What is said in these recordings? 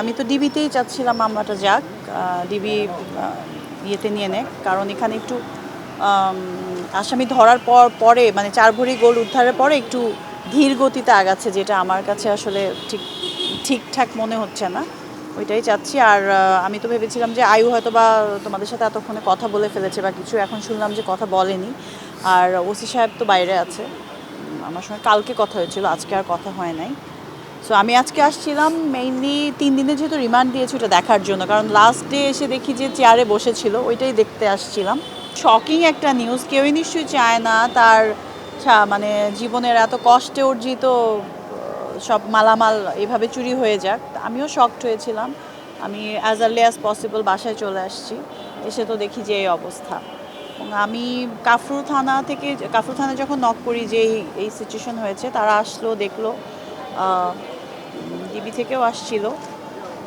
আমি তো ডিবিতেই চাচ্ছিলাম মামলাটা যাক, ডিবি ইয়েতে নিয়ে নেক, কারণ এখানে একটু আসামি ধরার পরে মানে 4 ভরি গোল্ড উদ্ধারের পরে একটু ধীর গতিতে আগাচ্ছে, যেটা আমার কাছে আসলে ঠিকঠাক মনে হচ্ছে না। ওইটাই চাচ্ছি। আর আমি তো ভেবেছিলাম যে আয়ু হয়তো বা তোমাদের সাথে এতক্ষণে কথা বলে ফেলেছে বা কিছু, এখন শুনলাম যে কথা বলেনি। আর ওসি সাহেব তো বাইরে আছে, আমার সঙ্গে কালকে কথা হয়েছিল, আজকে আর কথা হয় নাই। সো আমি আজকে আসছিলাম মেইনলি 3 দিনের যেহেতু রিমান্ড দিয়েছি ওটা দেখার জন্য, কারণ লাস্ট ডে এসে দেখি যে চেয়ারে বসেছিল, ওইটাই দেখতে আসছিলাম। শকিং একটা নিউজ, কেউই নিশ্চয়ই চায় না তার মানে জীবনের এত কষ্টে অর্জিত সব মালামাল এভাবে চুরি হয়ে যাক। আমিও শকড হয়েছিলাম। আমি অ্যাজ আর্লি অ্যাজ পসিবল বাসায় চলে আসছি, এসে তো দেখি যে এই অবস্থা। এবং আমি কাফরুল থানা যখন নক করি যে এই সিচুয়েশন হয়েছে, তারা আসলো, দেখলো, ডিবি থেকেও আসছিল।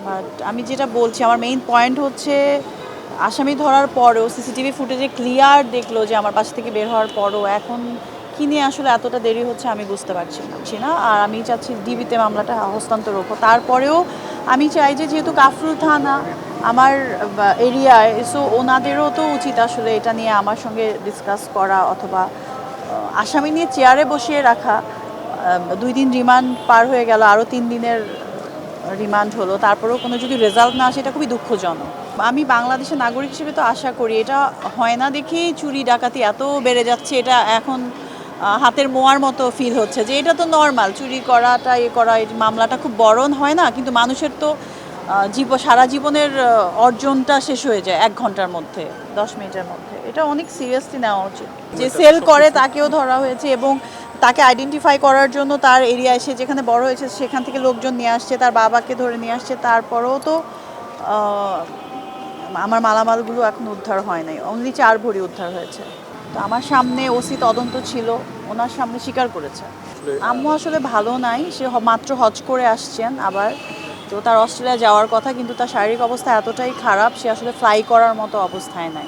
বাট আমি যেটা বলছি, আমার মেইন পয়েন্ট হচ্ছে আসামি ধরার পরেও সিসিটিভি ফুটেজে ক্লিয়ার দেখলো যে আমার বাসা থেকে বের হওয়ার পরও এখন কী নিয়ে আসলে এতটা দেরি হচ্ছে আমি বুঝতে পারছি না। আর আমি চাচ্ছি ডিবিতে মামলাটা হস্তান্তর হোক। তারপরেও আমি চাই যে যেহেতু কাফরুল থানা আমার এরিয়ায়, সো ওনাদেরও তো উচিত আসলে এটা নিয়ে আমার সঙ্গে ডিসকাস করা, অথবা আসামি নিয়ে চেয়ারে বসিয়ে রাখা। 2 দিন রিমান্ড পার হয়ে গেল, আরও 3 দিনের রিমান্ড হলো, তারপরেও কোনো যদি রেজাল্ট না আসে, এটা খুবই দুঃখজনক। আমি বাংলাদেশের নাগরিক হিসেবে তো আশা করি, এটা হয় না দেখেই চুরি ডাকাতি এত বেড়ে যাচ্ছে। এটা এখন হাতের মোয়ার মতো ফিল হচ্ছে যে এটা তো নর্মাল, চুরি করাটা করা, এই মামলাটা খুব বড় হয় না, কিন্তু মানুষের তো সারা জীবনের অর্জনটা শেষ হয়ে যায় 1 ঘন্টার মধ্যে, 10 মিনিটের মধ্যে। এটা অনেক সিরিয়াসলি নেওয়া উচিত। যে সেল করে তাকেও ধরা হয়েছে, এবং তাকে আইডেন্টিফাই করার জন্য তার এরিয়ায়, সে যেখানে বড় হয়েছে সেখান থেকে লোকজন নিয়ে আসছে, তার বাবাকে ধরে নিয়ে আসছে। তারপরেও তো আমার মালামালগুলো এখন উদ্ধার হয় নাই, অনলি 4 ভরি উদ্ধার হয়েছে। তো আমার সামনে ওসি তদন্ত ছিল, ওনার সামনে স্বীকার করেছে। আম্মু আসলে ভালো নাই, সে মাত্র হজ করে আসছেন আবার। তো তার অস্ট্রেলিয়া যাওয়ার কথা, কিন্তু তার শারীরিক অবস্থা এতটাই খারাপ, সে আসলে ফ্লাই করার মতো অবস্থায় নাই।